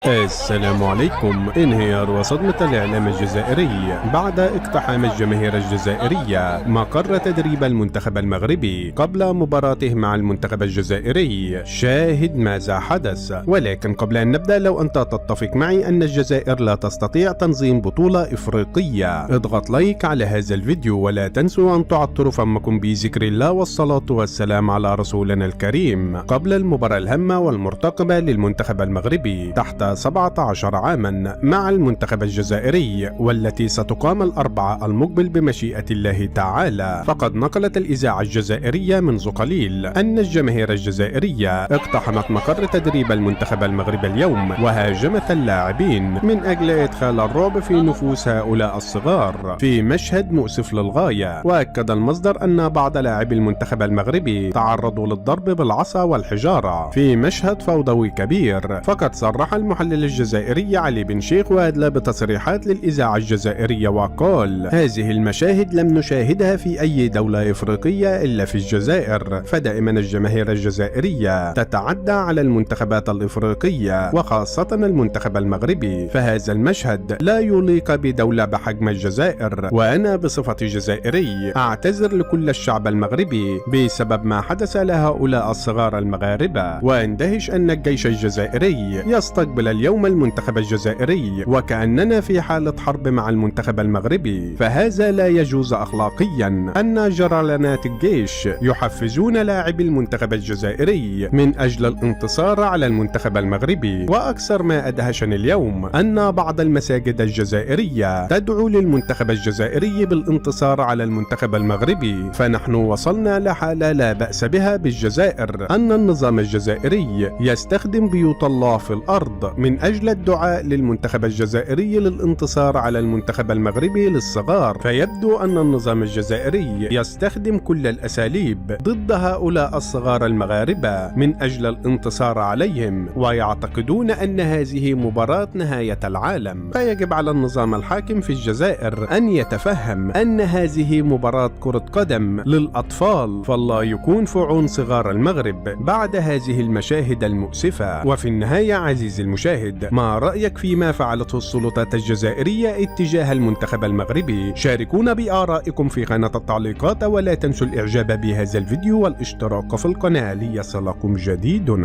السلام عليكم. انهيار وصدمة الإعلام الجزائري بعد اقتحام الجماهير الجزائرية مقر تدريب المنتخب المغربي قبل مباراته مع المنتخب الجزائري. شاهد ماذا حدث. ولكن قبل أن نبدأ، لو أنت تتفق معي أن الجزائر لا تستطيع تنظيم بطولة إفريقية، اضغط لايك على هذا الفيديو، ولا تنسوا أن تعطروا فمكم بذكر الله والصلاة والسلام على رسولنا الكريم قبل المباراة الهامة والمرتقبة للمنتخب المغربي تحت 17 عاما مع المنتخب الجزائري، والتي ستقام الأربعاء المقبل بمشيئة الله تعالى. فقد نقلت الإذاعة الجزائرية منذ قليل أن الجماهير الجزائرية اقتحمت مقر تدريب المنتخب المغربي اليوم وهاجمت اللاعبين من أجل إدخال الرعب في نفوس هؤلاء الصغار في مشهد مؤسف للغاية. وأكد المصدر أن بعض لاعبي المنتخب المغربي تعرضوا للضرب بالعصا والحجارة في مشهد فوضوي كبير. فقد صرح المحلل الجزائري علي بن شيخ وأدلى بتصريحات للإذاعة الجزائرية وقال: هذه المشاهد لم نشاهدها في أي دولة إفريقية إلا في الجزائر، فدائما الجماهير الجزائرية تتعدى على المنتخبات الإفريقية وخاصة المنتخب المغربي، فهذا المشهد لا يليق بدولة بحجم الجزائر. وأنا بصفتي جزائري أعتذر لكل الشعب المغربي بسبب ما حدث لهؤلاء الصغار المغاربة، وأندهش أن الجيش الجزائري يستقبل اليوم المنتخب الجزائري وكأننا في حالة حرب مع المنتخب المغربي، فهذا لا يجوز أخلاقيا أن جرالانات الجيش يحفزون لاعبي المنتخب الجزائري من أجل الانتصار على المنتخب المغربي. وأكثر ما أدهشني اليوم أن بعض المساجد الجزائرية تدعو للمنتخب الجزائري بالانتصار على المنتخب المغربي، فنحن وصلنا لحالة لا بأس بها بالجزائر، أن النظام الجزائري يستخدم بيوت الله في الأرض من أجل الدعاء للمنتخب الجزائري للانتصار على المنتخب المغربي للصغار. فيبدو أن النظام الجزائري يستخدم كل الأساليب ضد هؤلاء الصغار المغاربة من أجل الانتصار عليهم، ويعتقدون أن هذه مباراة نهاية العالم. فيجب على النظام الحاكم في الجزائر أن يتفهم أن هذه مباراة كرة قدم للأطفال، فالله يكون في عون صغار المغرب بعد هذه المشاهد المؤسفة. وفي النهاية عزيزي المشاهد، ما رأيك فيما فعلته السلطات الجزائرية اتجاه المنتخب المغربي؟ شاركونا بآرائكم في قناة التعليقات، ولا تنسوا الإعجاب بهذا الفيديو والاشتراك في القناة ليصلكم جديدنا.